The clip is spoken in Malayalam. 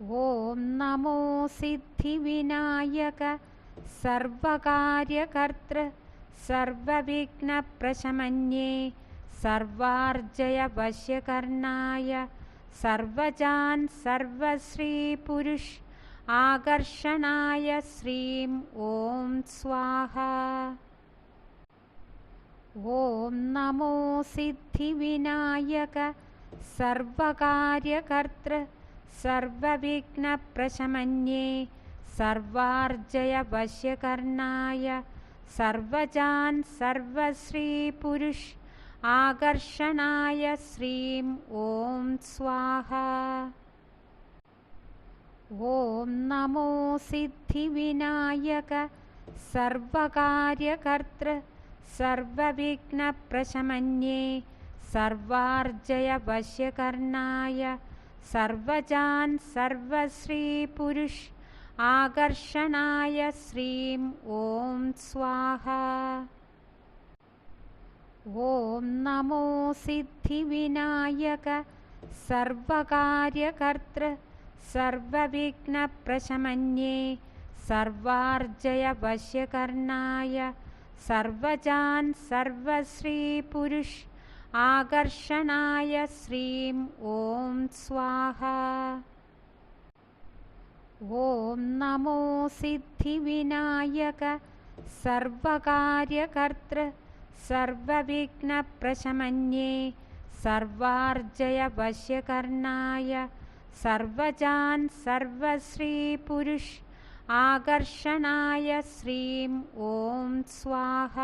ഓം നമോ സിദ്ധിവിനായക സർവകാര്യകർതൃ സർവവിഘ്നപ്രശമന്യേ സർവാർജയവശ്യകർണായ സർവജാൻ സർവശ്രീപുരുഷ് ആകർഷണായ ശ്രീം ഓം സ്വാഹ. ഓം നമോ സിദ്ധിവിനായക സർവകാര്യകർതൃ സർവവിഘ്നപ്രശമന്യേ സർവാർജയവശ്യകർണായ സർവജാൻ സർവശ്രീപുരുഷ് ആകർഷണായ ശ്രീം ഓം സ്വാഹ. ഓം നമോ സിദ്ധിവിനായക സർവകാര്യകർതൃ സർവവിഘ്നപ്രശമന്യേ സർവാർജയവശ്യകർണായ സർവജാൻ സർവശ്രീപുരുഷ് ആകർഷണായ ശ്രീം ഓം സ്വാഹ. ഓം നമോ സിദ്ധിവിനായക സർവകാര്യകർതൃ സർവവിഘ്നപ്രശമന്യേ സർവാർജയവശ്യകർണായ സർവജാൻ സർവശ്രീപുരുഷ് ആകർഷണായ ശ്രീം ഓം സ്വാഹ. ഓം നമോ സിദ്ധിവിനായക സർവകാര്യകർതൃ സർവവിഘ്നപ്രശമന്യേ സർവാർജയവശ്യകർണായ സർവജാൻ സർവശ്രീപുരുഷ് ആകർഷണായ ശ്രീം ഓം സ്വാഹ.